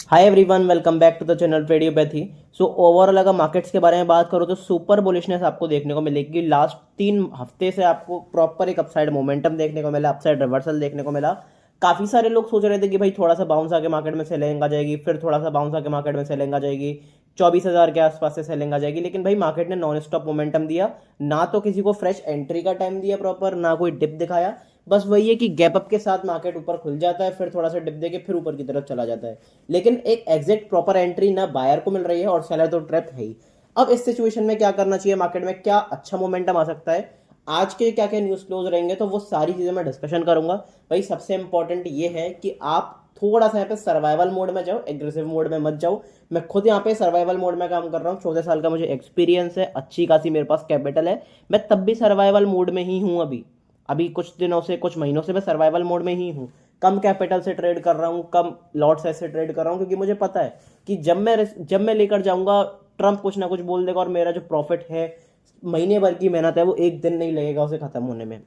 Hi everyone, welcome back to the channel Tradiopathy. So overall अगर markets के बारे में बात करूँ तो सुपर बुलिशनेस आपको देखने को मिलेगी। लास्ट 3 हफ्ते से आपको प्रॉपर एक अपसाइड मोमेंटम देखने को मिला, अपसाइड रिवर्सल देखने को मिला। काफ़ी सारे लोग सोच रहे थे कि भाई थोड़ा सा बाउंस आके मार्केट में सेलिंग आ जाएगी, फिर थोड़ा सा बाउंस आके मार्केट में सेलिंग आ जाएगी, 24,000 के आसपास से सेलिंग आ जाएगी। लेकिन भाई मार्केट ने नॉन स्टॉप मोमेंटम दिया, ना तो किसी को फ्रेश एंट्री का टाइम दिया प्रॉपर, ना कोई डिप दिखाया। बस वही है कि गैप अप के साथ मार्केट ऊपर खुल जाता है, फिर थोड़ा सा डिप देके फिर ऊपर की तरफ चला जाता है। लेकिन एक एग्जैक्ट प्रॉपर एंट्री ना बायर को मिल रही है और सेलर तो ट्रैप है ही। अब इस सिचुएशन में क्या करना चाहिए, मार्केट में क्या अच्छा मोमेंटम आ सकता है, आज के क्या क्या न्यूज क्लोज रहेंगे, तो वो सारी चीजें मैं डिस्कशन करूंगा। भाई सबसे इंपॉर्टेंट ये है कि आप थोड़ा सा यहाँ पे सर्वाइवल मोड में जाओ, एग्रेसिव मोड में मत जाओ। मैं खुद यहाँ पे सर्वाइवल मोड में काम कर रहा हूँ, 14 साल का मुझे एक्सपीरियंस है, अच्छी खासी मेरे पास कैपिटल है। मैं तब भी सर्वाइवल मोड में ही हूँ। अभी अभी कुछ दिनों से, कुछ महीनों से मैं सर्वाइवल मोड में ही हूँ। कम कैपिटल से ट्रेड कर रहा हूँ, कम लॉट साइज से ट्रेड कर रहा हूँ, क्योंकि मुझे पता है कि जब मैं लेकर जाऊंगा, ट्रम्प कुछ ना कुछ बोल देगा और मेरा जो प्रॉफिट है, महीने भर की मेहनत है, वो एक दिन नहीं लगेगा उसे खत्म होने में।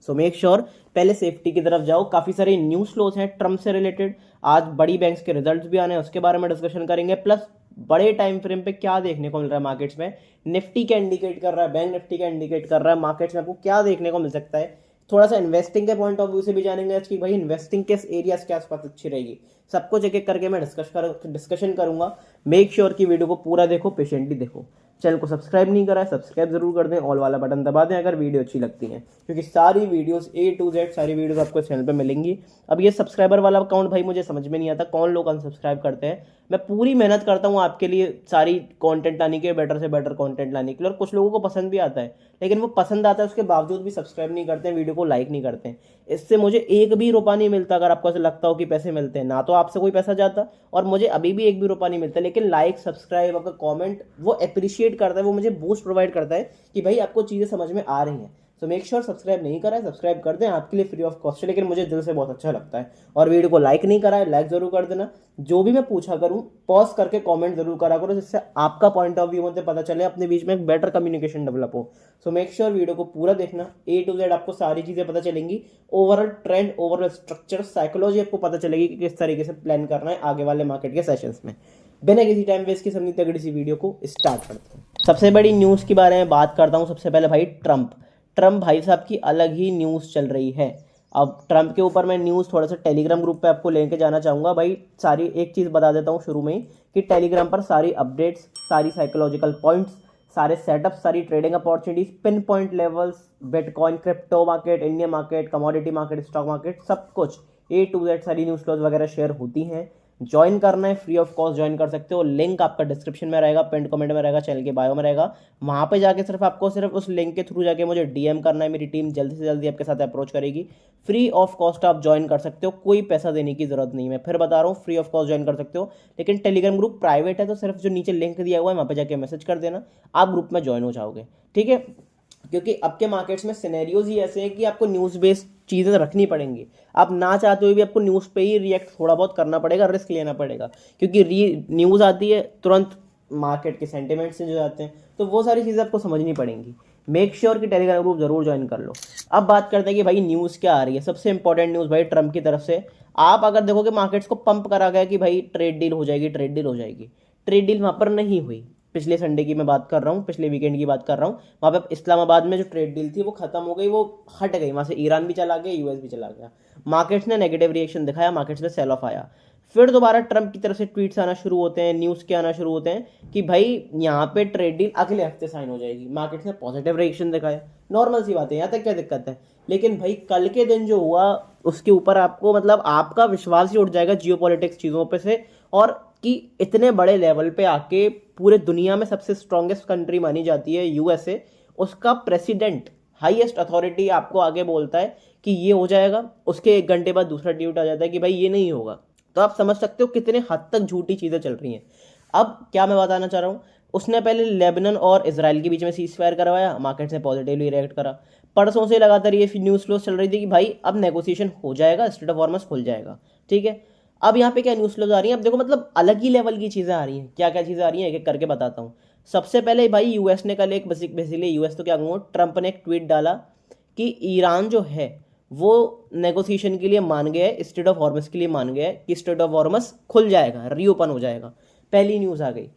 सो मेक श्योर पहले सेफ्टी की तरफ जाओ। काफ़ी सारे न्यूज फ्लोज हैं ट्रम्प से रिलेटेड। आज बड़ी बैंक्स के रिजल्ट्स भी आने हैं, उसके बारे में डिस्कशन करेंगे। प्लस बड़े टाइम फ्रेम पे क्या देखने को मिल रहा है मार्केट्स में, निफ्टी क्या इंडिकेट कर रहा है, बैंक निफ्टी क्या इंडिकेट कर रहा है, मार्केट्स में आपको क्या देखने को मिल सकता है। थोड़ा सा इन्वेस्टिंग के पॉइंट ऑफ व्यू से भी जानेंगे आज कि भाई इन्वेस्टिंग किस एरियाज के आसपास अच्छी रहेगी। सब कुछ एक एक करके मैं डिस्कशन करूंगा। मेक श्योर कि वीडियो को पूरा देखो, पेशेंटली देखो। चैनल को सब्सक्राइब नहीं करा है, सब्सक्राइब जरूर कर दें, ऑल वाला बटन दबा दें अगर वीडियो अच्छी लगती है, क्योंकि सारी वीडियोस A to Z सारी वीडियोस आपको इस चैनल पे मिलेंगी। अब ये सब्सक्राइबर वाला अकाउंट भाई मुझे समझ में नहीं आता कौन लोग अनसब्सक्राइब करते हैं। मैं पूरी मेहनत करता हूँ आपके लिए सारी कंटेंट लाने के, बेटर से बेटर कंटेंट लाने के लिए, और कुछ लोगों को पसंद भी आता है। लेकिन वो पसंद आता है उसके बावजूद भी सब्सक्राइब नहीं करते हैं, वीडियो को लाइक नहीं करते हैं। इससे मुझे एक भी रुपया नहीं मिलता। अगर आपको ऐसा लगता हो कि पैसे मिलते हैं, ना तो आपसे कोई पैसा जाता और मुझे अभी भी एक भी रुपया नहीं मिलता। लेकिन लाइक, सब्सक्राइब, आपका कमेंट वो अप्रिशिएट करता है, वो मुझे बूस्ट प्रोवाइड करता है कि भाई आपको चीज़ें समझ में आ रही हैं। तो मेक श्योर सब्सक्राइब नहीं करा है, सब्सक्राइब कर दें, आपके लिए फ्री ऑफ कॉस्ट है, लेकिन मुझे दिल से बहुत अच्छा लगता है। और वीडियो को लाइक नहीं करा है, लाइक जरूर कर देना। जो भी मैं पूछा करूँ पॉज करके कमेंट जरूर करा करो, जिससे आपका पॉइंट ऑफ व्यू मुझे पता चले, अपने बीच में एक बेटर कम्युनिकेशन डेवलप हो। सो मेक श्योर वीडियो को पूरा देखना, A to Z आपको सारी चीज़ें पता चलेंगी। Overall trend, overall structure, psychology आपको पता चलेगी कि किस तरीके से प्लान करना है आगे वाले मार्केट के सेशंस में। बिना किसी टाइम वेस्ट की समझी तगड़ी सी वीडियो को स्टार्ट करते हैं। सबसे बड़ी न्यूज़ के बारे में बात करता हूँ। सबसे पहले भाई ट्रम्प ट्रम्प भाई साहब की अलग ही न्यूज़ चल रही है। अब ट्रम्प के ऊपर मैं न्यूज़ थोड़ा सा टेलीग्राम ग्रुप पे आपको लेके जाना चाहूँगा। भाई सारी एक चीज़ बता देता हूँ शुरू में ही, कि टेलीग्राम पर सारी अपडेट्स, सारी साइकोलॉजिकल पॉइंट्स, सारे सेटअप, सारी trading opportunities, pin point levels, bitcoin, crypto market, Indian market, commodity market, stock market, सब कुछ A to Z सारी न्यूज़ क्लोज वगैरह शेयर होती हैं। ज्वाइन करना है, फ्री ऑफ कॉस्ट ज्वाइन कर सकते हो। लिंक आपका डिस्क्रिप्शन में रहेगा, पिन कमेंट में रहेगा, चैनल के बायो में रहेगा। वहाँ पे जाके सिर्फ आपको सिर्फ उस लिंक के थ्रू जाके मुझे DM करना है, मेरी टीम जल्दी से जल्दी आपके साथ अप्रोच करेगी। फ्री ऑफ कॉस्ट आप ज्वाइन कर सकते हो, कोई पैसा देने की जरूरत नहीं। मैं फिर बता रहा हूँ, फ्री ऑफ कॉस्ट ज्वाइन कर सकते हो। लेकिन टेलीग्राम ग्रुप प्राइवेट है, तो सिर्फ जो नीचे लिंक दिया हुआ है वहाँ पे जाके मैसेज कर देना, आप ग्रुप में ज्वाइन हो जाओगे। ठीक है, क्योंकि अब के मार्केट्स में सिनेरियोज ही ऐसे हैं कि आपको न्यूज़ बेस्ड चीज़ें रखनी पड़ेंगी। आप ना चाहते हुए भी आपको न्यूज़ पे ही रिएक्ट थोड़ा बहुत करना पड़ेगा, रिस्क लेना पड़ेगा, क्योंकि न्यूज़ आती है तुरंत मार्केट के सेंटिमेंट से जो जाते हैं, तो वो सारी चीज़ें आपको समझनी पड़ेंगी। मेक श्योर कि टेलीग्राम ग्रुप जरूर ज्वाइन कर लो। अब बात करते हैं कि भाई न्यूज़ क्या आ रही है। सबसे इंपॉर्टेंट न्यूज़ भाई ट्रम्प की तरफ से। आप अगर देखोगे मार्केट्स को पंप करा गया कि भाई ट्रेड डील हो जाएगी, ट्रेड डील हो जाएगी। ट्रेड डील वहाँ पर नहीं हुई। पिछले संडे की मैं बात कर रहा हूँ, पिछले वीकेंड की बात कर रहा हूँ। वहाँ पे इस्लामाबाद में जो ट्रेड डील थी वो खत्म हो गई, वो हट गई वहाँ से। ईरान भी चला गया, US भी चला गया। मार्केट्स ने नेगेटिव रिएक्शन दिखाया, मार्केट्स में सेल ऑफ आया। फिर दोबारा ट्रम्प की तरफ से ट्वीट्स आना शुरू होते हैं, न्यूज़ के आना शुरू होते हैं कि भाई यहाँ पे ट्रेड डील अगले हफ्ते साइन हो जाएगी। मार्केट्स ने पॉजिटिव रिएक्शन दिखाया, नॉर्मल सी बात है, यहाँ तक क्या दिक्कत है। लेकिन भाई कल के दिन जो हुआ उसके ऊपर आपको मतलब आपका विश्वास ही उठ जाएगा जियोपॉलिटिक्स चीज़ों पे से। और कि इतने बड़े लेवल पे आके पूरे दुनिया में सबसे स्ट्रॉन्गेस्ट कंट्री मानी जाती है USA, उसका प्रेसिडेंट, हाईएस्ट अथॉरिटी आपको आगे बोलता है कि ये हो जाएगा, उसके 1 घंटे बाद दूसरा ट्वीट आ जाता है कि भाई ये नहीं होगा। तो आप समझ सकते हो कितने हद तक झूठी चीज़ें चल रही हैं। अब क्या मैं बताना चाह रहा हूँ, उसने पहले लेबनान और इसराइल के बीच में सीज फायर करवाया, मार्केट ने पॉजिटिवली रिएक्ट करा। परसों से लगातार ये न्यूज़ फ्लोज चल रही थी कि भाई अब नेगोशिएशन हो जाएगा, स्टेट ऑफ हॉर्मस खुल जाएगा। ठीक है, अब यहाँ पे क्या न्यूज़ फ्लोज आ रही हैं, अब देखो मतलब अलग ही लेवल की चीज़ें आ रही हैं। क्या क्या चीज़ें आ रही हैं एक एक करके बताता हूँ। सबसे पहले भाई US ने कल एक बेसिकली US तो क्या कहूँगा, ट्रंप ने एक ट्वीट डाला कि ईरान जो है वो नेगोशिएशन के लिए मान गया है, स्ट्रेट ऑफ हॉर्मस के लिए मान गया है कि स्ट्रेट ऑफ हॉर्मस खुल जाएगा, रीओपन हो जाएगा। पहली न्यूज़ आ गई।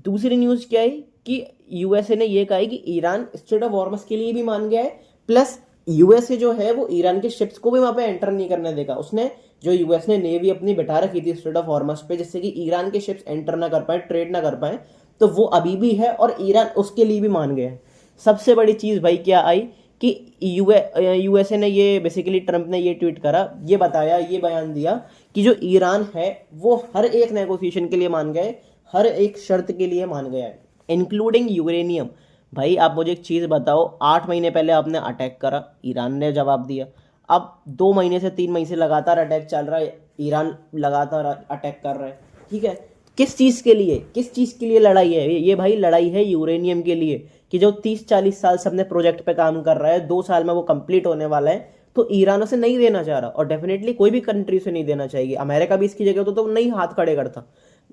दूसरी न्यूज़ क्या है कि यूएसए ने ये कहा है कि ईरान स्ट्रेट ऑफ हॉर्मस के लिए भी मान गया है, प्लस यूएसए जो है वो ईरान के शिप्स को भी वहां पे एंटर नहीं करने देगा। उसने जो यूएस ने नेवी अपनी बैठा रखी थी स्ट्रेट ऑफ हॉर्मस पे, जिससे कि ईरान के शिप्स एंटर ना कर पाए, ट्रेड ना कर पाए, तो वो अभी भी है और ईरान उसके लिए भी मान गया है। सबसे बड़ी चीज भाई क्या आई कि यूएसए ने ये बेसिकली ट्रंप ने ये ट्वीट करा, ये बताया, ये बयान दिया कि जो ईरान है वो हर एक नेगोशिएशन के लिए मान गए, हर एक शर्त के लिए मान गया है, इंक्लूडिंग यूरेनियम। भाई आप मुझे एक चीज़ बताओ, 8 महीने पहले आपने अटैक करा, ईरान ने जवाब दिया। अब 2 महीने से 3 महीने से लगातार अटैक चल रहा है, ईरान लगातार अटैक कर रहा है, ठीक है। किस चीज़ के लिए, किस चीज़ के लिए लड़ाई है ये भाई? लड़ाई है यूरेनियम के लिए, कि जो 30-40 साल से अपने प्रोजेक्ट पे काम कर रहा है, 2 साल में वो कंप्लीट होने वाला है, तो ईरान उसे नहीं देना चाह रहा, और डेफिनेटली कोई भी कंट्री से नहीं देना चाहिए। अमेरिका भी इसकी जगह तो नहीं हाथ खड़े करता।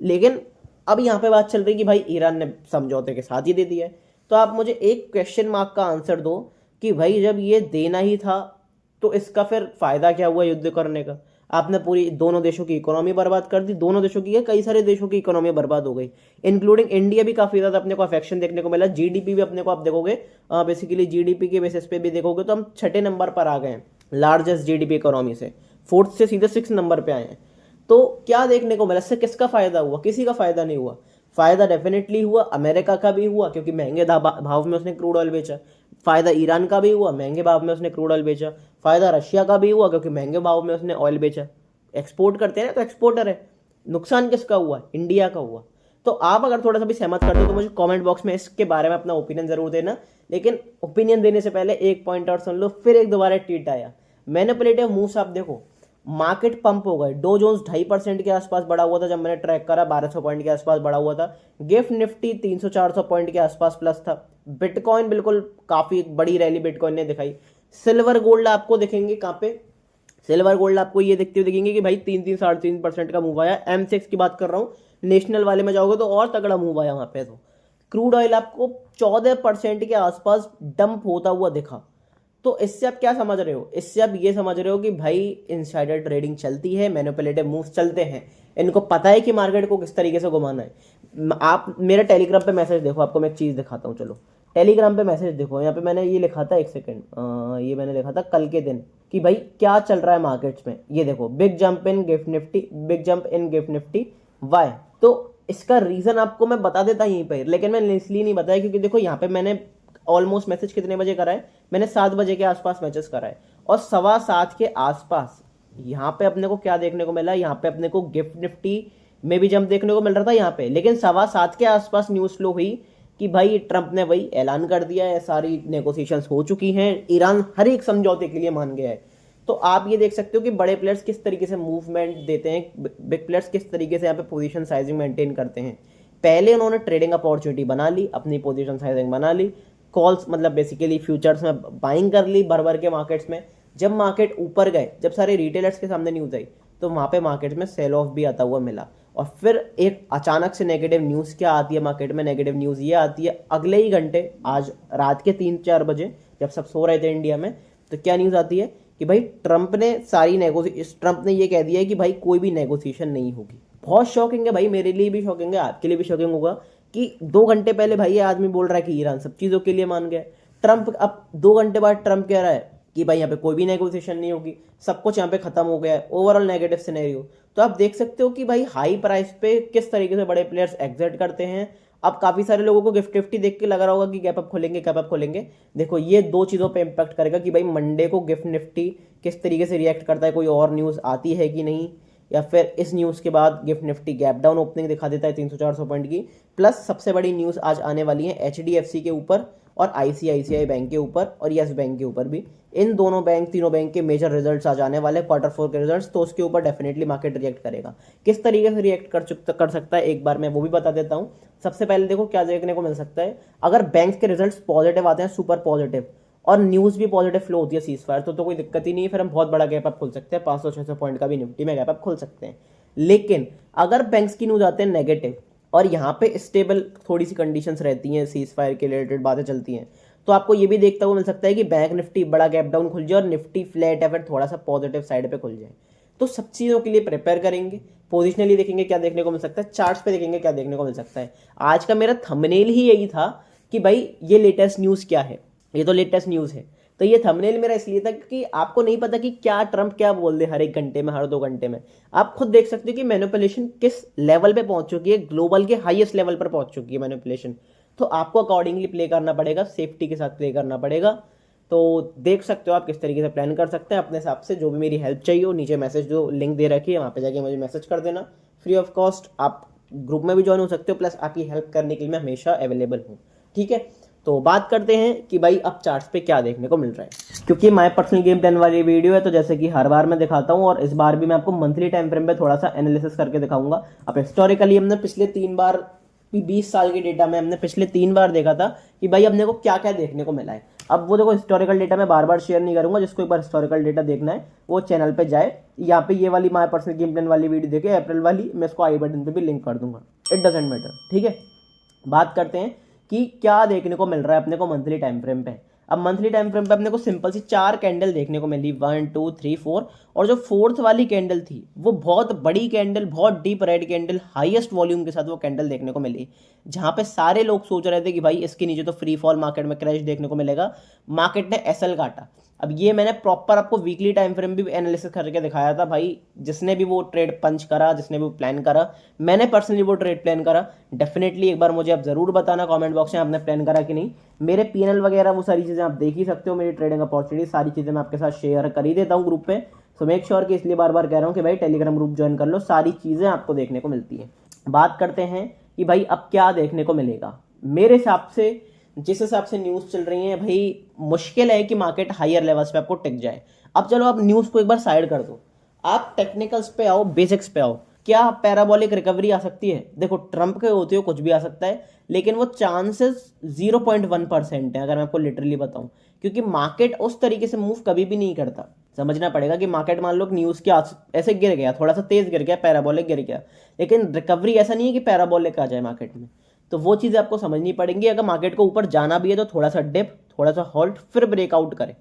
लेकिन अब यहाँ पे बात चल रही कि भाई ईरान ने समझौते के साथ ही दे दिया है। तो आप मुझे एक क्वेश्चन मार्क का आंसर दो कि भाई जब ये देना ही था तो इसका फिर फायदा क्या हुआ युद्ध करने का? आपने पूरी दोनों देशों की इकोनॉमी बर्बाद कर दी, दोनों देशों की, कई सारे देशों की इकोनॉमी बर्बाद हो गई, इंक्लूडिंग इंडिया भी काफी ज्यादा अपने को अफेक्शन देखने को मिला। जीडीपी भी अपने को आप देखोगे, बेसिकली जीडीपी के बेसिस पे भी देखोगे तो हम 6ठे नंबर पर आ गए हैं लार्जेस्ट जीडीपी इकोनॉमी से, 4th से सीधे 6 नंबर पे आए हैं। तो क्या देखने को मिला? इससे किसका फायदा हुआ? किसी का फायदा नहीं हुआ। फायदा डेफिनेटली हुआ अमेरिका का भी हुआ, क्योंकि महंगे भाव में उसने क्रूड ऑयल बेचा। फायदा ईरान का भी हुआ, महंगे भाव में उसने क्रूड ऑयल बेचा। फायदा रशिया का भी हुआ, क्योंकि महंगे भाव में उसने ऑयल बेचा। एक्सपोर्ट करते हैं ना, तो एक्सपोर्टर है। नुकसान किसका हुआ? इंडिया का हुआ। तो आप अगर थोड़ा सा भी सहमत करते हो तो मुझे कमेंट बॉक्स में इसके बारे में अपना ओपिनियन जरूर देना। लेकिन ओपिनियन देने से पहले एक पॉइंट और सुन लो, फिर एक दोबारा ट्वीट आया, मैनिपुलेटिव मूव्स। आप देखो, मार्केट पंप हो गए। डो जोन्स 2.5% के आसपास बढ़ा हुआ था, जब मैंने ट्रैक करा 1200 पॉइंट के आसपास बढ़ा हुआ था। गिफ्ट निफ्टी 300-400 पॉइंट के आसपास प्लस था। बिटकॉइन बिल्कुल काफी बड़ी रैली बिटकॉइन ने दिखाई। सिल्वर गोल्ड आपको दिखेंगे कहाँ पे? सिल्वर गोल्ड आपको ये देखते हुए दिखेंगे कि भाई 3-3 साढ़े 3% का मूव आया। M6 की बात कर रहा हूँ, नेशनल वाले में जाओगे तो और तगड़ा मूव आया वहां पे। तो क्रूड ऑयल आपको 14% के आसपास डंप होता हुआ दिखा। तो इससे आप क्या समझ रहे हो? इससे आप ये समझ रहे हो कि भाई इनसाइडर ट्रेडिंग चलती है, मैनिपुलेटिव मूव्स चलते हैं, इनको पता है कि मार्केट को किस तरीके से घुमाना है। आप मेरे टेलीग्राम पे मैसेज देखो, आपको मैं एक चीज़ दिखाता हूँ। चलो टेलीग्राम पे मैसेज देखो, यहाँ पे मैंने ये लिखा था, एक सेकेंड, ये मैंने लिखा था कल के दिन कि भाई क्या चल रहा है मार्केट्स में। ये देखो, big jump in GIFT Nifty, big jump in GIFT Nifty, why? तो इसका रीजन आपको मैं बता देता यहीं पर, लेकिन मैंने इसलिए नहीं बताया क्योंकि देखो यहाँ पे मैंने ऑलमोस्ट मैसेज कितने बजे करा है? मैंने 7 बजे के आसपास मैसेज करा है, और 7:15 के आसपास यहाँ पे अपने को क्या देखने को मिला? यहाँ पे अपने को गिफ्ट निफ्टी में भी जंप देखने को मिल रहा था यहाँ पे, लेकिन 7:15 के आसपास न्यूज फ्लो हुई कि भाई ट्रंप ने वही ऐलान कर दिया है, सारी नेगोशिएशंस हो चुकी हैं, ईरान हर एक समझौते के लिए मान गया है। तो आप ये देख सकते हो कि बड़े प्लेयर्स किस तरीके से मूवमेंट देते हैं, बिग प्लेयर्स किस तरीके से यहाँ पे पोजीशन साइजिंग मेंटेन करते हैं। पहले उन्होंने ट्रेडिंग अपॉर्चुनिटी बना ली, अपनी पोजीशन साइजिंग बना ली, कॉल्स मतलब बेसिकली फ्यूचर्स में बाइंग कर ली भर भर के मार्केट्स में। जब मार्केट ऊपर गए, जब सारे रिटेलर्स के सामने न्यूज आई, तो वहां पे मार्केट में सेल ऑफ भी आता हुआ मिला। और फिर एक अचानक से नेगेटिव न्यूज क्या आती है मार्केट में? नेगेटिव न्यूज ये आती है अगले ही घंटे, आज रात के 3-4 बजे जब सब सो रहे थे इंडिया में, तो क्या न्यूज आती है कि भाई ट्रंप ने ये कह दिया है कि भाई कोई भी नेगोशिएशन नहीं होगी। बहुत शॉकिंग है भाई, मेरे लिए भी शॉकिंग है, आपके लिए भी शॉकिंग होगा कि 2 घंटे पहले भाई ये आदमी बोल रहा है कि ईरान सब चीजों के लिए मान गया। ट्रंप अब 2 घंटे बाद ट्रंप कह रहा है कि भाई यहाँ पे कोई भी नेगोशिएशन नहीं होगी, सब कुछ यहाँ पे खत्म हो गया है, ओवरऑल नेगेटिव सिनेरियो। तो आप देख सकते हो कि भाई हाई प्राइस पे किस तरीके से बड़े प्लेयर्स एग्जिट करते हैं। अब काफी सारे लोगों को गिफ्ट निफ्टी देख के लग रहा होगा कि गैप अप खोलेंगे, गैप अप खोलेंगे। देखो ये 2 चीजों पे इंपैक्ट करेगा कि भाई मंडे को गिफ्ट निफ्टी किस तरीके से रिएक्ट करता है, कोई और न्यूज आती है कि नहीं, या फिर इस न्यूज के बाद gift Nifty gap down opening दिखा देता है 300-400 पॉइंट की। प्लस सबसे बड़ी न्यूज आज आने वाली है HDFC के ऊपर और ICICI बैंक के ऊपर और यस बैंक के ऊपर भी। इन दोनों बैंक, तीनों बैंक के मेजर रिजल्ट्स आ जाने वाले Q4 के रिजल्ट्स, तो उसके ऊपर डेफिनेटली मार्केट रिएक्ट करेगा। किस तरीके से रिएक्ट कर सकता है एक बार मैं वो भी बता देता हूँ। सबसे पहले देखो क्या देखने को मिल सकता है, अगर बैंक के रिजल्ट्स पॉजिटिव आते हैं, सुपर पॉजिटिव, और न्यूज भी पॉजिटिव फ्लो होती है सीज फायर, तो कोई दिक्कत ही नहीं है, फिर हम बहुत बड़ा गैप अप खोल सकते हैं, 500-600 पॉइंट का भी निफ्टी में गैप अप खोल सकते हैं। लेकिन अगर बैंक्स की न्यूज आते हैं नेगेटिव और यहाँ पे स्टेबल थोड़ी सी कंडीशंस रहती हैं, सीज फायर के रिलेटेड बातें चलती हैं, तो आपको ये भी देखता हुआ मिल सकता है कि बैंक निफ्टी बड़ा गैप डाउन खुल जाए और निफ्टी फ्लैट या फिर थोड़ा सा पॉजिटिव साइड पे खुल जाए। तो सब चीज़ों के लिए प्रिपेयर करेंगे, पोजिशनली देखेंगे क्या देखने को मिल सकता है, चार्ट्स पे देखेंगे क्या देखने को मिल सकता है। आज का मेरा थंबनेल ही यही था कि भाई ये लेटेस्ट न्यूज़ क्या है, ये तो लेटेस्ट न्यूज़ है। तो ये थंबनेल मेरा इसलिए था कि आपको नहीं पता कि क्या ट्रंप क्या बोल दे हर एक घंटे में, हर 2 घंटे में। आप खुद देख सकते हो कि मैनिपुलेशन किस लेवल पे पहुंच चुकी है, ग्लोबल के हाईएस्ट लेवल पर पहुंच चुकी है मैनिपुलेशन। तो आपको अकॉर्डिंगली प्ले करना पड़ेगा, सेफ्टी के साथ प्ले करना पड़ेगा। तो देख सकते हो आप किस तरीके से प्लान कर सकते हैं अपने हिसाब से। जो भी मेरी हेल्प चाहिए हो, नीचे मैसेज जो लिंक दे रखी है वहाँ पे जाके मुझे मैसेज कर देना, फ्री ऑफ कॉस्ट। आप ग्रुप में भी ज्वाइन हो सकते हो, प्लस आपकी हेल्प करने के लिए मैं हमेशा अवेलेबल हूँ, ठीक है। तो बात करते हैं कि भाई अब चार्ट्स पे क्या देखने को मिल रहा है। क्योंकि माय पर्सनल गेम प्लान वाली वीडियो है, तो जैसे कि हर बार मैं दिखाता हूँ और इस बार भी मैं आपको मंथली टाइम फ्रेम पे थोड़ा सा एनालिसिस करके दिखाऊंगा। अब हिस्टोरिकली हमने पिछले 3 बार 20 साल के डेटा में हमने पिछले 3 बार देखा था कि भाई अपने को क्या क्या देखने को मिला है। अब वो देखो हिस्टोरिकल डेटा मैं बार बार शेयर नहीं करूंगा, जिसको एक बार हिस्टोरिकल डेटा देखना है वो चैनल पे जाए, यहाँ पे ये वाली माय पर्सनल गेम प्लान वाली वीडियो देखे अप्रैल वाली, मैं इसको आई बटन पे भी लिंक कर दूंगा, इट डजेंट मैटर, ठीक है। बात करते हैं कि क्या देखने को मिल रहा है अपने को मंथली टाइम फ्रेम पे। अब मंथली टाइम फ्रेम पे अपने को सिंपल सी 4 कैंडल देखने को मिली, 1 2 3 4, और जो 4th वाली कैंडल थी वो बहुत बड़ी कैंडल, बहुत deep red candle, highest volume के साथ वो कैंडल देखने को मिली, जहां पे सारे लोग सोच रहे थे कि भाई इसके नीचे तो फ्री फॉल मार्केट में क्रैश देखने को मिलेगा। मार्केट ने एसएल काटा। अब ये मैंने प्रॉपर आपको वीकली टाइम फ्रेम भी एनालिसिस करके दिखाया था भाई, जिसने भी वो ट्रेड पंच करा, जिसने भी वो प्लान करा, मैंने पर्सनली वो ट्रेड प्लान करा। डेफिनेटली एक बार मुझे आप जरूर बताना कमेंट बॉक्स में आपने प्लान करा कि नहीं। मेरे पीएनएल वगैरह वो सारी चीज़ें आप देख ही सकते हो, मेरी ट्रेडिंग अपॉर्चुनिटी सारी चीज़ें मैं आपके साथ शेयर कर ही देता हूँ ग्रुप पे। सो मेक श्योर कि इसलिए बार बार कह रहा हूँ कि भाई टेलीग्राम ग्रुप ज्वाइन कर लो, सारी चीज़ें आपको देखने को मिलती हैं। बात करते हैं कि भाई अब क्या देखने को मिलेगा। मेरे हिसाब से जिस हिसाब से न्यूज़ चल रही है भाई, मुश्किल है कि मार्केट हायर लेवल्स पे आपको टिक जाए। अब चलो आप न्यूज़ को एक बार साइड कर दो, आप टेक्निकल्स पे आओ, बेसिक्स पे आओ। क्या पैराबोलिक रिकवरी आ सकती है? देखो ट्रंप के होते हो कुछ भी आ सकता है, लेकिन वो चांसेस 0.1% है, अगर मैं आपको लिटरली बताऊं, क्योंकि मार्केट उस तरीके से मूव कभी भी नहीं करता। समझना पड़ेगा कि मार्केट मान लो न्यूज़ के ऐसे गिर गया, थोड़ा सा तेज गिर गया, पैराबोलिक गिर गया, लेकिन रिकवरी ऐसा नहीं है कि पैराबोलिक आ जाए मार्केट में। तो वो चीज़ें आपको समझनी पड़ेंगी। अगर मार्केट को ऊपर जाना भी है तो थोड़ा सा डिप, थोड़ा सा हॉल्ट, फिर ब्रेकआउट करे।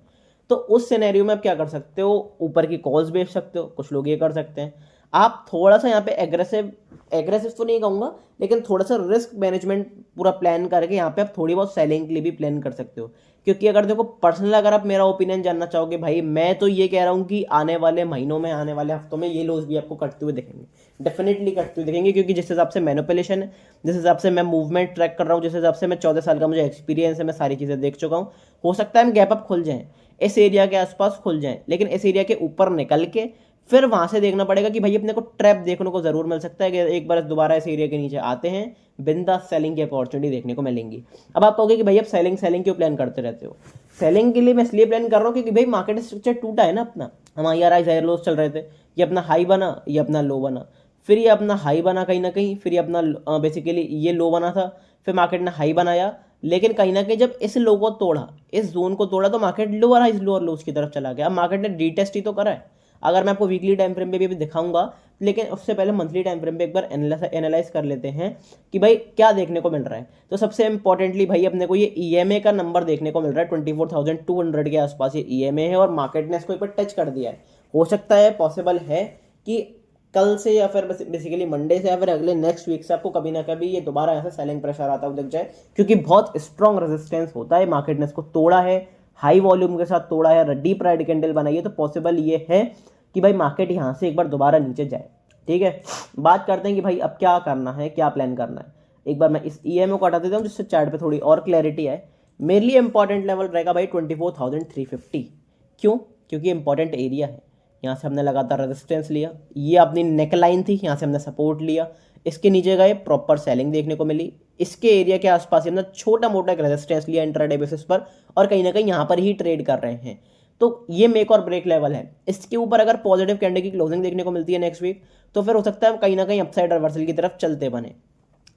तो उस सिनेरियो में आप क्या कर सकते हो, ऊपर की कॉल्स बेच सकते हो, कुछ लोग ये कर सकते हैं। आप थोड़ा सा यहाँ पे एग्रेसिव तो नहीं कहूँगा, लेकिन थोड़ा सा रिस्क मैनेजमेंट पूरा प्लान करके यहाँ पे आप थोड़ी बहुत सेलिंग के लिए भी प्लान कर सकते हो। क्योंकि अगर देखो पर्सनल अगर आप मेरा ओपिनियन जानना चाहोगे भाई, मैं तो ये कह रहा हूँ कि आने वाले महीनों में, आने वाले हफ्तों में ये लॉस भी आपको कटते हुए दिखेंगे, डेफिनेटली कटते हुए दिखेंगे। क्योंकि जिस हिसाब से मैनिपुलेशन है, जिस हिसाब से मैं मूवमेंट ट्रैक कर रहा हूँ, जिस हिसाब से मैं 14 साल का मुझे एक्सपीरियंस है, मैं सारी चीज़ें देख चुका हूँ। हो सकता है हम गैप अप खुल जाएं, इस एरिया के आसपास खुल जाएं, लेकिन इस एरिया के ऊपर निकल के फिर वहां से देखना पड़ेगा कि भाई अपने को ट्रैप देखने को जरूर मिल सकता है कि एक बार दोबारा इस एरिया के नीचे आते हैं, बिंदास सेलिंग की अपॉर्चुनिटी देखने को मिलेंगी। अब आप कहोगे कि भाई अब सेलिंग क्यों प्लान करते रहते हो? सेलिंग के लिए मैं इसलिए प्लान कर रहा हूँ क्योंकि भाई मार्केट स्ट्रक्चर टूटा है ना अपना। हम यार हाई हायर लोस चल रहे थे, ये अपना हाई बना, ये अपना लो बना, फिर ये अपना हाई बना कहीं ना कहीं, फिर ये अपना बेसिकली ये लो बना था, फिर मार्केट ने हाई बनाया, लेकिन कहीं ना कहीं जब इस लो को तोड़ा, इस जोन को तोड़ा, तो market lower highs lower lows की तरफ चला गया। अब मार्केट ने रीटेस्ट ही तो करा है। अगर मैं आपको वीकली टाइम फ्रेम पे भी दिखाऊंगा, लेकिन उससे पहले मंथली टाइम फ्रेम पे एक बार एनालाइज कर लेते हैं कि भाई क्या देखने को मिल रहा है। तो सबसे इंपॉर्टेंटली भाई अपने को ये ईएमए का नंबर देखने को मिल रहा है, 24,200 के आसपास ये ईएमए है, और मार्केट ने इसको एक बार टच कर दिया है। हो सकता है, पॉसिबल है कि कल से या फिर बेसिकली मंडे से या फिर अगले नेक्स्ट वीक से आपको कभी ना कभी ये दोबारा ऐसा सेलिंग प्रेशर आता हुआ दिख जाए, क्योंकि बहुत स्ट्रॉन्ग रेजिस्टेंस होता है। मार्केट ने इसको तोड़ा है, हाई वॉल्यूम के साथ तोड़ा है, डीप राइट कैंडल बनाई है, तो पॉसिबल ये है कि भाई मार्केट यहां से एक बार दोबारा नीचे जाए, ठीक है। बात करते हैं कि भाई अब क्या करना है, क्या प्लान करना है। एक बार मैं इस ईएमओ को हटा देता हूँ जिससे चार्ट पे थोड़ी और क्लैरिटी है। मेरे लिए इंपॉर्टेंट लेवल रहेगा भाई 24,350। क्यों? क्योंकि इंपॉर्टेंट एरिया है। यहाँ से हमने लगातार रेजिस्टेंस लिया, ये अपनी नेकलाइन थी, यहाँ से हमने सपोर्ट लिया, इसके नीचे गए, प्रॉपर सेलिंग देखने को मिली। इसके एरिया के आसपास हमने छोटा मोटा एक रेजिस्टेंस लिया इंट्राडे बेसिस पर, और कहीं ना कहीं यहाँ पर ही ट्रेड कर रहे हैं। तो ये मेक और ब्रेक लेवल है। इसके ऊपर अगर पॉजिटिव कैंडल की क्लोजिंग देखने को मिलती है नेक्स्ट वीक, तो फिर हो सकता है कहीं ना कहीं अपसाइड रिवर्सल की तरफ चलते बने।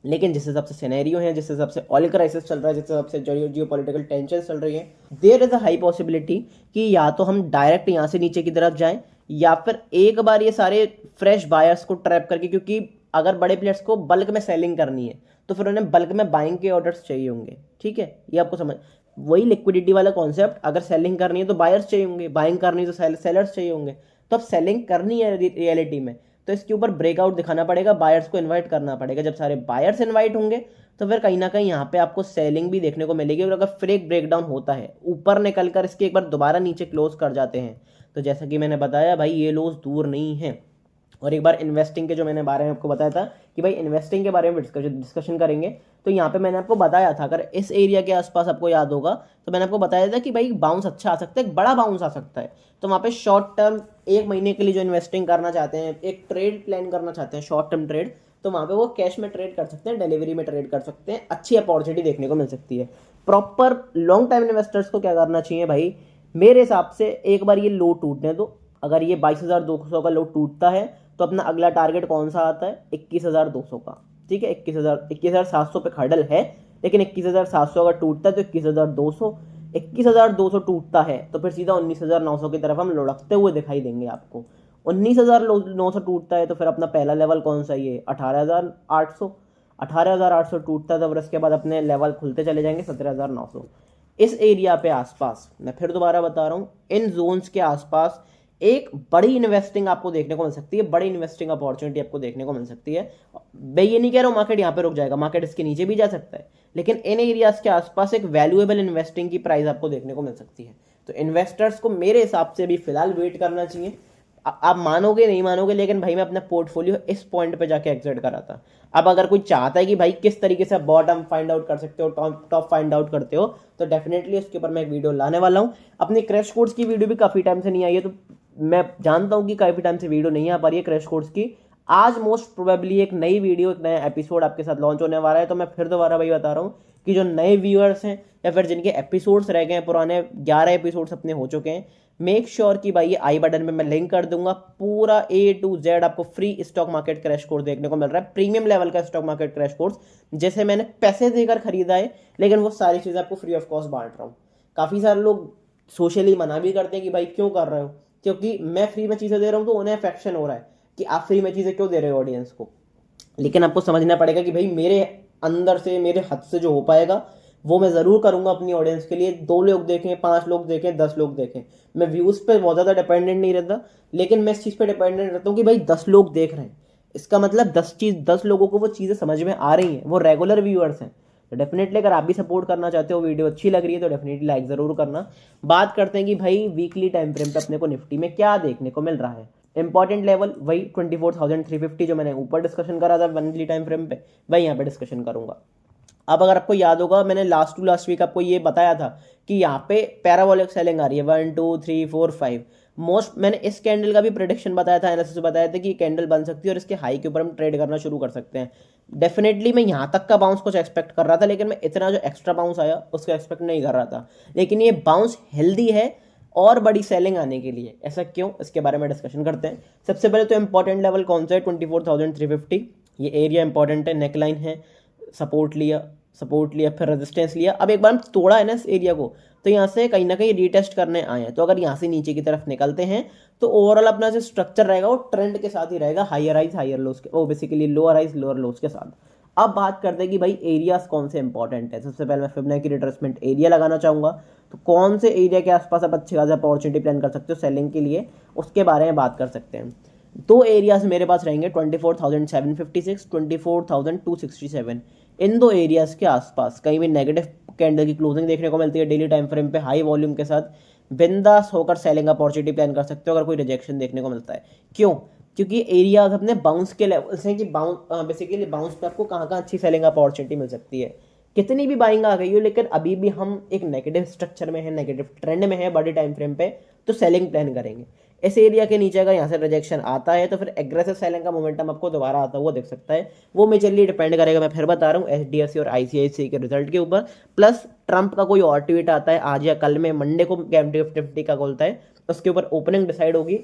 लेकिन जिस हिसाब से सिनेरियो है, जिस हिसाब से ऑयल क्राइसिस चल रहा है, जिस हिसाब से जियोपॉलिटिकल टेंशन चल रही है, there is a high possibility कि या तो हम डायरेक्ट यहाँ से नीचे की तरफ जाएं, या फिर एक बार ये सारे फ्रेश बायर्स को ट्रैप करके, क्योंकि अगर बड़े प्लेयर्स को बल्क में सेलिंग करनी है तो फिर उन्हें बल्क में बाइंग के ऑर्डर्स चाहिए होंगे, ठीक है, ये आपको समझ। वही लिक्विडिटी वाला कॉन्सेप्ट, अगर सेलिंग करनी है तो बायर्स चाहिए होंगे, बाइंग करनी है तो सेलर्स चाहिए होंगे। तो अब सेलिंग करनी है रियलिटी में, तो इसके ऊपर ब्रेकआउट दिखाना पड़ेगा, बायर्स को इन्वाइट करना पड़ेगा। जब सारे बायर्स इन्वाइट होंगे तो फिर कहीं ना कहीं यहाँ पे आपको सेलिंग भी देखने को मिलेगी। और अगर फ्रेक ब्रेकडाउन होता है, ऊपर निकल कर इसके एक बार दोबारा नीचे क्लोज कर जाते हैं, तो जैसा कि मैंने बताया भाई ये लोज दूर नहीं है। और एक बार इन्वेस्टिंग के जो मैंने बारे में आपको बताया था कि भाई इन्वेस्टिंग के बारे में डिस्कशन करेंगे, तो यहाँ पे मैंने आपको बताया था, अगर इस एरिया के आसपास आपको याद होगा तो मैंने आपको बताया था कि भाई बाउंस अच्छा आ सकता है, एक बड़ा बाउंस आ सकता है। तो वहाँ पे शॉर्ट टर्म 1 महीने के लिए जो इन्वेस्टिंग करना चाहते हैं, एक ट्रेड प्लान करना चाहते हैं, शॉर्ट टर्म ट्रेड, तो वहाँ पे वो कैश में ट्रेड कर सकते हैं, डिलीवरी में ट्रेड कर सकते हैं, अच्छी अपॉर्चुनिटी देखने को मिल सकती है। प्रॉपर लॉन्ग टाइम इन्वेस्टर्स को क्या करना चाहिए भाई, मेरे हिसाब से एक बार ये लो टूटने दो। अगर ये 22,200 का लो टूटता है तो अपना अगला टारगेट कौन सा आता है, 21,200 का। ठीक है, 21,700 पे खड़ल है, लेकिन 21,700 अगर टूटता है तो 21,200 टूटता है तो फिर सीधा 19,900 की तरफ हम लुढ़कते हुए दिखाई देंगे आपको। 19,900 टूटता है तो फिर अपना पहला लेवल कौन सा, ये 18,800। 18,800 टूटता है तो फिर उसके बाद अपने लेवल खुलते चले जाएंगे 17,900। इस एरिया पे आसपास, मैं फिर दोबारा बता रहा हूँ, इन जोन्स के आसपास एक बड़ी इन्वेस्टिंग आपको देखने को मिल सकती है, बड़ी इन्वेस्टिंग अपॉर्चुनिटी आपको देखने को मिल सकती है। मैं ये नहीं कह रहा हूँ मार्केट यहाँ पे रुक जाएगा, मार्केट इसके नीचे भी जा सकता है, लेकिन इन एरियाज के आसपास एक वैल्यूएबल इन्वेस्टिंग की प्राइस आपको देखने को मिल सकती है। तो इन्वेस्टर्स को मेरे हिसाब से भी फिलहाल वेट करना चाहिए। आप मानोगे नहीं मानोगे, लेकिन भाई मैं अपना पोर्टफोलियो इस पॉइंट पे जाके एग्जिट करा था। अब अगर कोई चाहता है कि भाई किस तरीके से बॉटम फाइंड आउट कर सकते हो, टॉप फाइंड आउट करते हो, तो डेफिनेटली उसके ऊपर मैं एक वीडियो लाने वाला हूँ। अपनी क्रैश कोर्स की वीडियो भी काफ़ी टाइम से नहीं आई है, तो मैं जानता हूँ कि काफ़ी टाइम से वीडियो नहीं आ पा रही है क्रैश कोर्स की। आज मोस्ट प्रोबेबली एक नई वीडियो, एक नया एपिसोड आपके साथ लॉन्च होने वाला है। तो मैं फिर दोबारा भाई बता रहा हूँ कि जो नए व्यूअर्स हैं या फिर जिनके एपिसोड्स रह गए हैं, पुराने 11 एपिसोड्स अपने हो चुके हैं, मेक श्योर कि भाई ये आई बटन में मैं लिंक कर दूंगा। पूरा A to Z आपको free stock market crash course देखने को मिल रहा है, प्रीमियम लेवल का स्टॉक मार्केट क्रैश कोर्स, जैसे मैंने पैसे देकर खरीदा है, लेकिन वो सारी चीज़ें आपको फ्री ऑफ कॉस्ट बांट रहा हूँ। काफ़ी सारे लोग सोशली मना भी करते हैं कि भाई क्यों कर रहे हो, क्योंकि मैं फ्री में चीज़ें दे रहा हूँ तो उन्हें अफेक्शन हो रहा है कि आप फ्री में चीज़ें क्यों दे रहे हो ऑडियंस को। लेकिन आपको समझना पड़ेगा कि भाई मेरे अंदर से, मेरे हद से जो हो पाएगा वो मैं ज़रूर करूँगा अपनी ऑडियंस के लिए। 2 लोग देखें, 5 लोग देखें, 10 लोग देखें, मैं व्यूज़ पे बहुत ज़्यादा डिपेंडेंट नहीं रहता, लेकिन मैं इस चीज़ पे डिपेंडेंट रहता हूँ कि भाई 10 लोग देख रहे हैं, इसका मतलब 10 लोगों को वो चीज़ें समझ में आ रही हैं, वो रेगुलर व्यूअर्स हैं। तो डेफिनेटली अगर आप भी सपोर्ट करना चाहते हो, वीडियो अच्छी लग रही है तो डेफिनेटली लाइक ज़रूर करना। बात करते हैं कि भाई वीकली टाइम फ्रेम पे अपने को निफ्टी में क्या देखने को मिल रहा है। इंपॉर्टेंट लेवल वही 24,350 जो मैंने ऊपर डिस्कशन करा था वीकली टाइम फ्रेम पे, वही यहाँ पे डिस्कशन करूंगा। अब अगर आपको याद होगा, मैंने लास्ट टू लास्ट वीक आपको ये बताया था कि यहाँ पे पैराबोलिक सेलिंग आ रही है, 1 2 3 4 5 मोस्ट। मैंने इस कैंडल का भी प्रेडिक्शन बताया था, एनालिसिस बताया था कि कैंडल बन सकती है और इसके हाई के ऊपर हम ट्रेड करना शुरू कर सकते हैं। डेफिनेटली मैं यहाँ तक का बाउंस कुछ एक्सपेक्ट कर रहा था, लेकिन मैं इतना जो एक्स्ट्रा बाउंस आया उसको एक्सपेक्ट नहीं कर रहा था। लेकिन ये बाउंस हेल्दी है और बड़ी सेलिंग आने के लिए, ऐसा क्यों, इसके बारे में डिस्कशन करते हैं। सबसे पहले तो इंपॉर्टेंट लेवल कौन सा है, 24,350, ये एरिया इंपॉर्टेंट है, नेकलाइन है, सपोर्ट लिया फिर रेजिस्टेंस लिया। अब एक बार हम तोड़ा है ना इस एरिया को, तो यहाँ से कहीं ना कहीं रीटेस्ट करने आए हैं। तो अगर यहाँ से नीचे की तरफ निकलते हैं तो ओवरऑल अपना जो स्ट्रक्चर रहेगा वो ट्रेंड के साथ ही रहेगा, हायर हाइज हायर लोस के, वो basically lower highs lower lows के साथ। अब बात करते हैं कि भाई एरियाज कौन से इंपॉर्टेंट है। सबसे पहले मैं फिबोनाची रिट्रेसमेंट एरिया लगाना चाहूँगा, तो कौन से एरिया के आसपास आप अच्छी खासी अपॉर्चुनिटी प्लान कर सकते हो सेलिंग के लिए, उसके बारे में बात कर सकते हैं। 2 एरियाज मेरे पास रहेंगे, 24,756, 24,267। इन 2 एरियाज के आसपास कहीं भी नेगेटिव कैंडल की क्लोजिंग देखने को मिलती है डेली टाइम फ्रेम पे हाई वॉल्यूम के साथ, बिंदास होकर सेलिंग अपॉर्चुनिटी प्लान कर सकते हो अगर कोई रिजेक्शन देखने को मिलता है। क्यों, क्योंकि एरियाज अपने बाउंस के लेवल्स हैं कि बेसिकली बाउंस पे आपको कहाँ कहाँ अच्छी सेलिंग अपॉर्चुनिटी मिल सकती है। कितनी भी बाइंग आ गई हो, लेकिन अभी भी हम एक नेगेटिव स्ट्रक्चर में है, नेगेटिव ट्रेंड में है बड़ी टाइम फ्रेम पे, तो सेलिंग प्लान करेंगे। इस एरिया के नीचे अगर यहाँ से रिजेक्शन आता है तो फिर एग्रेसिव सेलिंग का मोमेंटम आपको दोबारा आता हुआ दिख सकता है। वो मेजरली डिपेंड करेगा, मैं फिर बता रहा हूँ, HDFC और ICICI के रिजल्ट के ऊपर, प्लस ट्रंप का कोई और ट्वीट आता है आज या कल में, मंडे को निफ्टी का खोलता है, उसके ऊपर ओपनिंग डिसाइड होगी।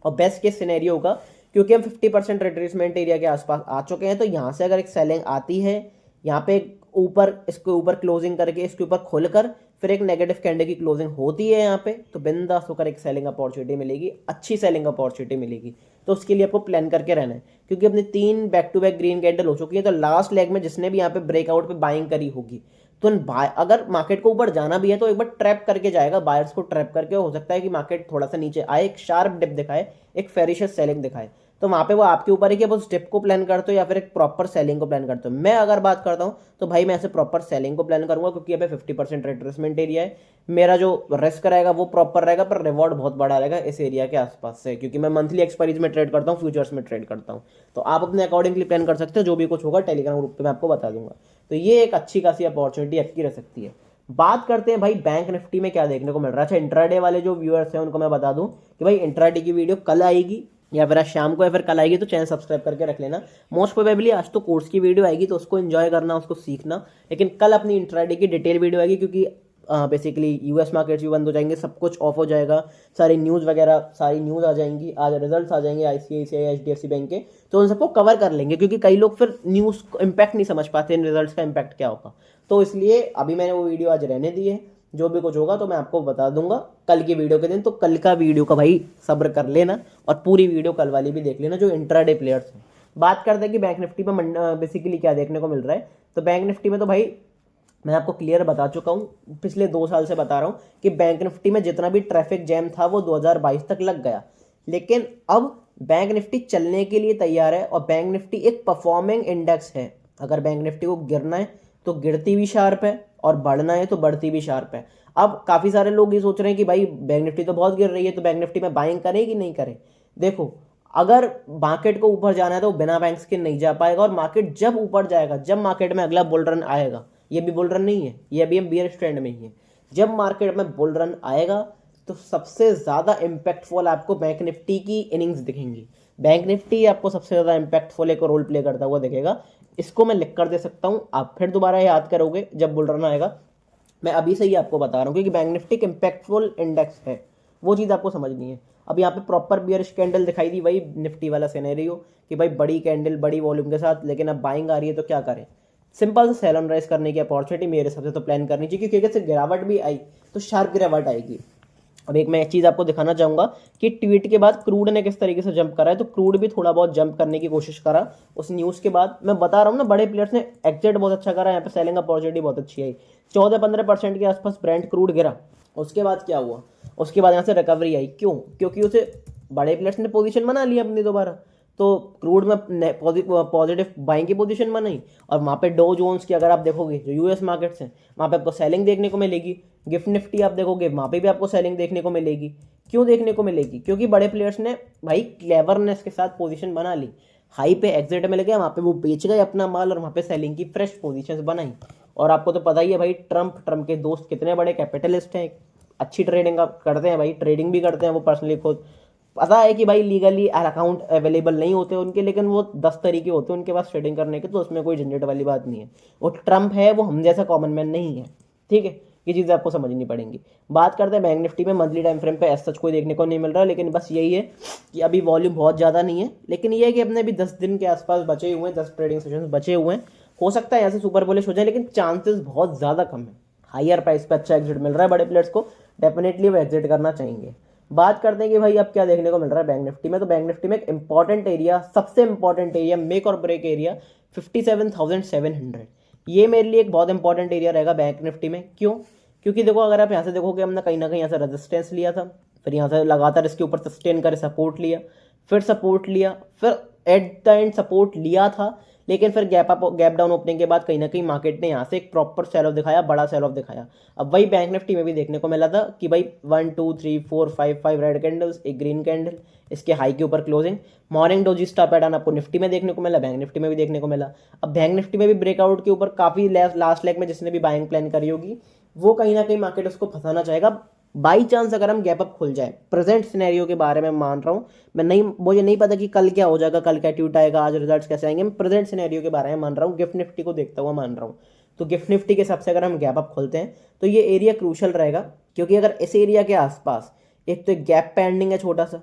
और बेस्ट केस सिनेरियो होगा, क्योंकि हम 50% रिट्रेसमेंट एरिया के आसपास आ चुके हैं, तो यहाँ से अगर एक सेलिंग आती है, यहाँ पे ऊपर, इसके ऊपर क्लोजिंग करके इसके ऊपर खुलकर फिर एक नेगेटिव कैंडल की क्लोजिंग होती है यहाँ पे, तो बिंदास होकर एक सेलिंग अपॉर्चुनिटी मिलेगी, अच्छी सेलिंग अपॉर्चुनिटी मिलेगी। तो उसके लिए आपको प्लान करके रहना है, क्योंकि अपनी 3 back to back green candle हो चुकी है, तो लास्ट लेग में जिसने भी यहाँ पे ब्रेकआउट पे बाइंग करी होगी तो अगर मार्केट को ऊपर जाना भी है तो एक बार ट्रैप करके जाएगा, बायर्स को ट्रैप करके। हो सकता है कि मार्केट थोड़ा सा नीचे आए, एक शार्प डिप दिखाए, एक फेरिशियस सेलिंग दिखाए, तो वहाँ पे वो आपके ऊपर है कि आप उस डिप को प्लान करते हो या फिर एक प्रॉपर सेलिंग को प्लान करते हो। मैं अगर बात करता हूँ तो भाई मैं ऐसे प्रॉपर सेलिंग को प्लान करूंगा, क्योंकि यहाँ पे 50% रिट्रेसमेंट एरिया है। मेरा जो रिस्क रहेगा वो प्रॉपर रहेगा, पर रिवॉर्ड बहुत बड़ा रहेगा इस एरिया के आसपास से, क्योंकि मैं मंथली एक्सपायरीज में ट्रेड करता हूँ, फ्यूचर्स में ट्रेड करता हूँ। तो आप अपने अकॉर्डिंगली प्लान कर सकते हो, जो भी कुछ होगा टेलीग्राम ग्रुप पे मैं आपको बता दूंगा। तो ये एक अच्छी खासी अपॉर्चुनिटी आपकी रह सकती है। बात करते हैं भाई बैंक निफ्टी में क्या देखने को मिल रहा है। अच्छा, इंट्राडे वाले जो व्यूअर्स हैं उनको मैं बता दूं कि भाई इंट्राडे की वीडियो कल आएगी, या फिर आज शाम को या फिर कल आएगी, तो चैनल सब्सक्राइब करके रख लेना। मोस्ट प्रोबेबली आज तो कोर्स की वीडियो आएगी, तो उसको एंजॉय करना, उसको सीखना, लेकिन कल अपनी इंट्राडे की डिटेल वीडियो आएगी, क्योंकि बेसिकली यूएस मार्केट्स भी बंद हो जाएंगे, सब कुछ ऑफ हो जाएगा, सारी न्यूज़ वगैरह सारी न्यूज़ आ जाएंगी, आज रिजल्ट्स आ जाएंगे आईसीआईसीआई एचडीएफसी बैंक के, तो उन सबको कवर कर लेंगे, क्योंकि कई लोग फिर न्यूज़ इम्पैक्ट नहीं समझ पाते, इन रिजल्ट्स का इम्पैक्ट क्या होगा। तो इसलिए अभी मैंने वो वीडियो आज रहने दी है, जो भी कुछ होगा तो मैं आपको बता दूंगा कल की वीडियो के दिन। तो कल का वीडियो का भाई सब्र कर लेना, और पूरी वीडियो कल वाली भी देख लेना जो इंट्राडे प्लेयर्स हैं। बात करते हैं कि बैंक निफ्टी में बेसिकली क्या देखने को मिल रहा है। तो बैंक निफ्टी में तो भाई मैं आपको क्लियर बता चुका हूँ, पिछले 2 साल से बता रहा हूँ कि बैंक निफ्टी में जितना भी ट्रैफिक जैम था वो 2022 तक लग गया, लेकिन अब बैंक निफ्टी चलने के लिए तैयार है, और बैंक निफ्टी एक परफॉर्मिंग इंडेक्स है। अगर बैंक निफ्टी को गिरना है तो गिरती भी शार्प है, और बढ़ना है तो बढ़ती भी शार्प है। अब काफ़ी सारे लोग ये सोच रहे हैं कि भाई बैंक निफ्टी तो बहुत गिर रही है, तो बैंक निफ्टी में बाइंग करें कि नहीं करें। देखो, अगर मार्केट को ऊपर जाना है तो बिना बैंक्स के नहीं जा पाएगा, और मार्केट जब ऊपर जाएगा, जब मार्केट में अगला बुल रन आएगा, ये भी बुल रन नहीं है, ये अभी हम बियर ट्रेंड में ही है, जब मार्केट में बुल रन आएगा तो सबसे ज़्यादा इम्पैक्टफुल आपको बैंक निफ्टी की इनिंग्स दिखेंगी। बैंक निफ्टी आपको सबसे ज़्यादा इम्पैक्टफुल एक रोल प्ले करता हुआ दिखेगा। इसको मैं लिख कर दे सकता हूँ, आप फिर दोबारा याद करोगे जब बुल रन आएगा। मैं अभी से ही आपको बता रहा हूँ, क्योंकि बैंक निफ्टी एक इम्पैक्टफुल इंडेक्स है, वो चीज़ आपको समझनी है। अब यहाँ पे प्रॉपर बियरिश कैंडल दिखाई दी, वही निफ्टी वाला सिनेरियो कि भाई बड़ी कैंडल बड़ी वॉल्यूम के साथ, लेकिन अब बाइंग आ रही है तो क्या करें। सिंपल से सेल ऑन राइज करने की अपॉर्चुनिटी मेरे हिसाब से तो प्लान करनी चाहिए, क्योंकि अगर गिरावट भी आई तो शार्प गिरावट आएगी। अब एक मैं एक चीज़ आपको दिखाना चाहूँगा कि ट्वीट के बाद क्रूड ने किस तरीके से जंप करा है। तो क्रूड भी थोड़ा बहुत जंप करने की कोशिश करा उस न्यूज़ के बाद। मैं बता रहा हूँ ना, बड़े प्लेयर्स ने एग्जिट बहुत अच्छा करा, यहाँ पे सेलिंग अपॉर्चुनिटी बहुत अच्छी आई। 14-15% के आसपास ब्रेंट क्रूड गिरा। उसके बाद क्या हुआ, उसके बाद यहाँ से रिकवरी आई। क्यों? क्योंकि उसे बड़े प्लेयर्स ने पोजीशन बना ली अपनी दोबारा, तो क्रूड में पॉजिटिव बाइंग की पोजीशन बनाई। और वहाँ पे डो जोन्स की अगर आप देखोगे, जो यूएस मार्केट्स हैं, वहाँ पे आपको सेलिंग देखने को मिलेगी। गिफ्ट निफ्टी आप देखोगे, वहाँ पे भी आपको सेलिंग देखने को मिलेगी। क्यों देखने को मिलेगी? क्योंकि बड़े प्लेयर्स ने भाई क्लेवरनेस के साथ पोजीशन बना ली, हाई पे एग्जिट मिल गया, वहाँ पे वो बेच गए अपना माल, और वहाँ पे सेलिंग की फ्रेश पोजीशंस बनाई। और आपको तो पता ही है भाई, ट्रम्प के दोस्त कितने बड़े कैपिटलिस्ट हैं, अच्छी ट्रेडिंग करते हैं भाई, ट्रेडिंग भी करते हैं वो पर्सनली खुद। पता है कि भाई लीगली अकाउंट अवेलेबल नहीं होते उनके, लेकिन वो 10 तरीके होते हैं उनके पास ट्रेडिंग करने के, तो उसमें कोई झंझट वाली बात नहीं है। वो ट्रम्प है, वो हम जैसा कॉमन मैन नहीं है, ठीक है। ये चीज़ें आपको समझनी पड़ेंगी। बात करते हैं बैंक निफ्टी में, मंथली टाइम फ्रेम पे ऐसा कोई देखने को नहीं मिल रहा, लेकिन बस यही है कि अभी वॉल्यूम बहुत ज़्यादा नहीं है, लेकिन ये है कि अपने भी 10 दिन के आसपास बचे हुए हैं, 10 ट्रेडिंग सेशन बचे हुए हैं। हो सकता है यहाँ से सुपर बुलिश हो जाए, लेकिन चांसेस बहुत ज़्यादा कम है। हायर प्राइस पे अच्छा एग्जिट मिल रहा है बड़े प्लेयर्स को, डेफिनेटली वो एग्जिट करना चाहेंगे। बात करते हैं कि भाई अब क्या देखने को मिल रहा है बैंक निफ्टी में। तो बैंक निफ्टी में एक इंपॉर्टेंट एरिया, सबसे इंपॉर्टेंट एरिया, मेक और ब्रेक एरिया 57,700, ये मेरे लिए एक बहुत इंपॉर्टेंट एरिया रहेगा बैंक निफ्टी में। क्यों? क्योंकि देखो, अगर आप यहाँ से देखोगे, हमने कहीं ना कहीं यहाँ से रेजिस्टेंस लिया था, फिर यहाँ से लगातार इसके ऊपर सस्टेन करे सपोर्ट लिया, फिर सपोर्ट लिया, फिर एट द एंड सपोर्ट लिया था, लेकिन फिर गैप डाउन ओपनिंग के बाद कहीं ना कहीं मार्केट ने यहाँ से एक प्रॉपर सेल ऑफ दिखाया, बड़ा सेल ऑफ दिखाया। अब वही बैंक निफ्टी में भी देखने को मिला था कि भाई 1 2 3 4 5 रेड कैंडल्स, एक ग्रीन कैंडल, इसके हाई के ऊपर closing, morning doji stop pattern आपको निफ्टी में देखने को मिला, बैंक निफ्टी में भी देखने को मिला। अब बैंक निफ्टी में भी ब्रेकआउट के ऊपर काफ़ी लास्ट लेग में जिसने भी बाइंग प्लान करी होगी, वो कहीं ना कहीं मार्केट उसको फंसाना चाहेगा। बाई चांस अगर हम गैप अप खुल जाए, प्रेजेंट सिनेरियो के बारे में मान रहा हूँ मैं, नहीं मुझे नहीं पता कि कल क्या हो जाएगा, कल क्या ट्यूट आएगा, आज रिजल्ट्स कैसे आएंगे, मैं प्रेजेंट सिनेरियो के बारे में मान रहा हूँ, गिफ्ट निफ्टी को देखता हुआ मान रहा हूँ। तो गिफ्ट निफ्टी के हिसाब से अगर हम गैप अप खोलते हैं तो ये एरिया क्रूशल रहेगा, क्योंकि अगर इस एरिया के आसपास एक तो एक गैप पेंडिंग है छोटा सा,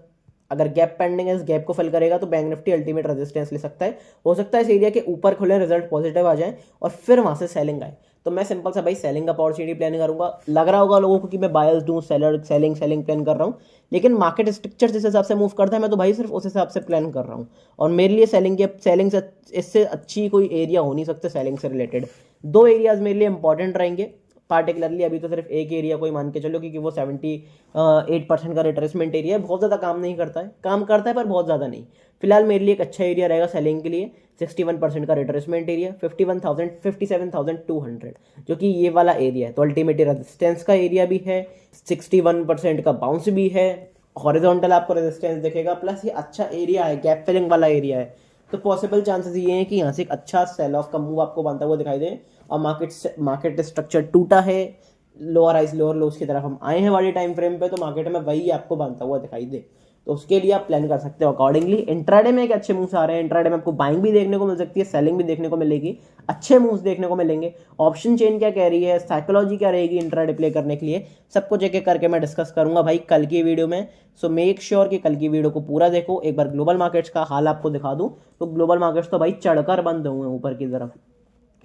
अगर गैप पेंडिंग है, इस गैप को फिल करेगा तो बैंक निफ्टी अल्टीमेट रेजिस्टेंस ले सकता है। हो सकता है इस एरिया के ऊपर खुले, रिजल्ट पॉजिटिव आ जाए और फिर वहां से सेलिंग आए, तो मैं सिंपल सा भाई सेलिंग का अपॉर्चुनिटी प्लान करूंगा। लग रहा होगा लोगों को कि मैं बायर्स दूँ, सेलर सेलिंग सेलिंग प्लान कर रहा हूँ, लेकिन मार्केट स्ट्रक्चर जिस हिसाब से मूव करता है मैं तो भाई सिर्फ उस हिसाब से प्लान कर रहा हूँ। और मेरे लिए सेलिंग से इससे अच्छी कोई एरिया हो नहीं सकता। सेलिंग से रिलेटेड दो एरियाज मेरे लिए इंपॉर्टेंट रहेंगे पार्टिकुलरली। अभी तो सिर्फ एक एरिया कोई मान के चलो, क्योंकि वो 78% का रिट्रेसमेंट एरिया है, बहुत ज़्यादा काम नहीं करता है, काम करता है पर बहुत ज़्यादा नहीं। फिलहाल मेरे लिए एक अच्छा एरिया रहेगा सेलिंग के लिए 61% का रिट्रेसमेंट एरिया, 57,200 जो कि ये वाला एरिया है। तो अल्टीमेटली रेजिस्टेंस का एरिया भी है, 61% का बाउंस भी है, हॉरिजॉन्टल आपको रेजिस्टेंस दिखेगा, प्लस ये अच्छा एरिया है, गैप फिलिंग वाला एरिया है। तो पॉसिबल चांसेस ये हैं कि यहाँ से एक अच्छा सेल ऑफ का मूव आपको बनता हुआ दिखाई दे। और मार्केट स्ट्रक्चर टूटा है, लोअर हाइज लोअर लोस की तरफ हम आए हैं बड़े टाइम फ्रेम पे, तो मार्केट में वही आपको बनता हुआ दिखाई दे। तो उसके लिए आप प्लान कर सकते हो अकॉर्डिंगली। इंट्राडे में एक अच्छे मूव्स आ रहे हैं, इंट्राडे में आपको बाइंग भी देखने को मिल सकती है, सेलिंग भी देखने को मिलेगी, अच्छे मूव्स देखने को मिलेंगे। ऑप्शन चेन क्या कह रही है, साइकोलॉजी क्या रहेगी इंट्राडे प्ले करने के लिए, सब कुछ एक एक करके मैं डिस्कस करूंगा भाई कल की वीडियो में। सो मेक श्योर कि कल की वीडियो को पूरा देखो। एक बार ग्लोबल मार्केट्स का हाल आपको दिखा दूं तो ग्लोबल मार्केट्स तो भाई चढ़कर बंद हुए हैं ऊपर की तरफ।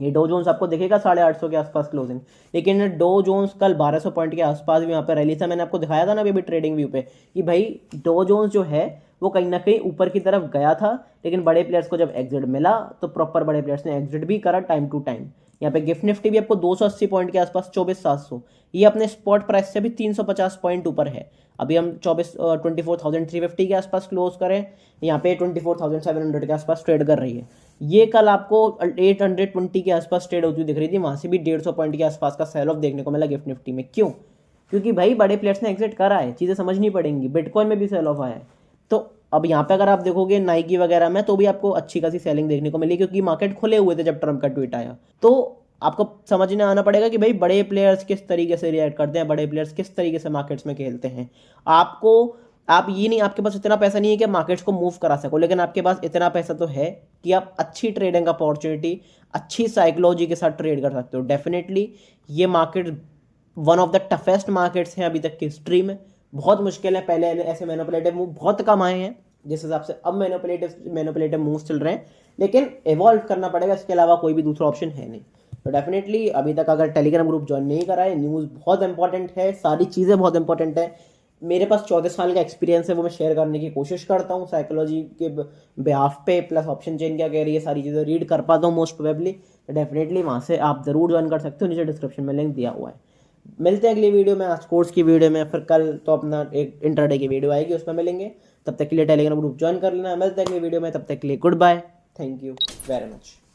ये डो जोन्स आपको दिखेगा 850 के आसपास क्लोजिंग, लेकिन डो जोन्स कल 1200 पॉइंट के आसपास भी यहाँ पे रैली था। मैंने आपको दिखाया था ना अभी ट्रेडिंग व्यू पे कि भाई डो जोन्स जो है वो कहीं ना कहीं ऊपर की तरफ गया था, लेकिन बड़े प्लेयर्स को जब एग्जिट मिला तो प्रॉपर बड़े प्लेयर्स ने एग्जिट भी करा टाइम टू टाइम। यहाँ पे गिफ्ट निफ्टी भी आपको 280 पॉइंट के आसपास 24,700, ये अपने स्पॉट प्राइस से भी 350 पॉइंट ऊपर है। अभी हम 24,350 के आसपास क्लोज करें, यहाँ पे 24,700 के आसपास ट्रेड कर रही है। ये कल आपको 820 के आसपास ट्रेड होती हुई दिख रही थी, वहाँ से भी 150 पॉइंट के आसपास का सेल ऑफ देखने को मिला गिफ्ट निफ्टी में। क्यों? क्योंकि भाई बड़े प्लेयर्स ने एग्जिट करा है, चीज़ें समझनी पड़ेंगी। बिटकॉइन में भी सेल ऑफ आया है, तो अब यहाँ पे अगर आप देखोगे नाइकी वगैरह में तो भी आपको अच्छी खासी सेलिंग देखने को मिली, क्योंकि मार्केट खुले हुए थे जब ट्रम्प का ट्वीट आया। तो आपको समझने आना पड़ेगा कि भाई बड़े प्लेयर्स किस तरीके से रिएक्ट करते हैं, बड़े प्लेयर्स किस तरीके से मार्केट्स में खेलते हैं। आप ये नहीं, आपके पास इतना पैसा नहीं है कि मार्केट्स को मूव करा सको, लेकिन आपके पास इतना पैसा तो है कि आप अच्छी ट्रेडिंग अपॉर्चुनिटी, अच्छी साइकोलॉजी के साथ ट्रेड कर सकते हो। डेफिनेटली ये market one of the toughest markets हैं अभी तक की हिस्ट्री में। बहुत मुश्किल है, पहले ऐसे मैनिपुलेटिव मूव बहुत कम आए हैं जिस हिसाब से अब मैनिपुलेटिव मूव्स चल रहे हैं, लेकिन इवॉल्व करना पड़ेगा, इसके अलावा कोई भी दूसरा ऑप्शन है नहीं। तो डेफिनेटली अभी तक अगर टेलीग्राम ग्रुप ज्वाइन नहीं करा है, न्यूज़ बहुत इंपॉर्टेंट है, सारी चीज़ें बहुत इंपॉर्टेंट है। मेरे पास 14 साल का एक्सपीरियंस है, वो मैं शेयर करने की कोशिश करता हूँ साइकोलॉजी के बिहाफ पे, प्लस ऑप्शन चेन क्या कह रही है, सारी चीज़ें रीड कर पाता हूँ मोस्ट प्रोबेबली। तो डेफिनेटली वहाँ से आप ज़रूर ज्वाइन कर सकते हो, नीचे डिस्क्रिप्शन में लिंक दिया हुआ है। मिलते हैं अगली वीडियो में, आज कोर्स की वीडियो में, फिर कल तो अपना एक इंट्राडे की वीडियो आएगी, उसमें मिलेंगे। तब तक के लिए टेलीग्राम ग्रुप ज्वाइन कर लेना। मिलते हैं अगली वीडियो में, तब तक के लिए goodbye, thank you very much.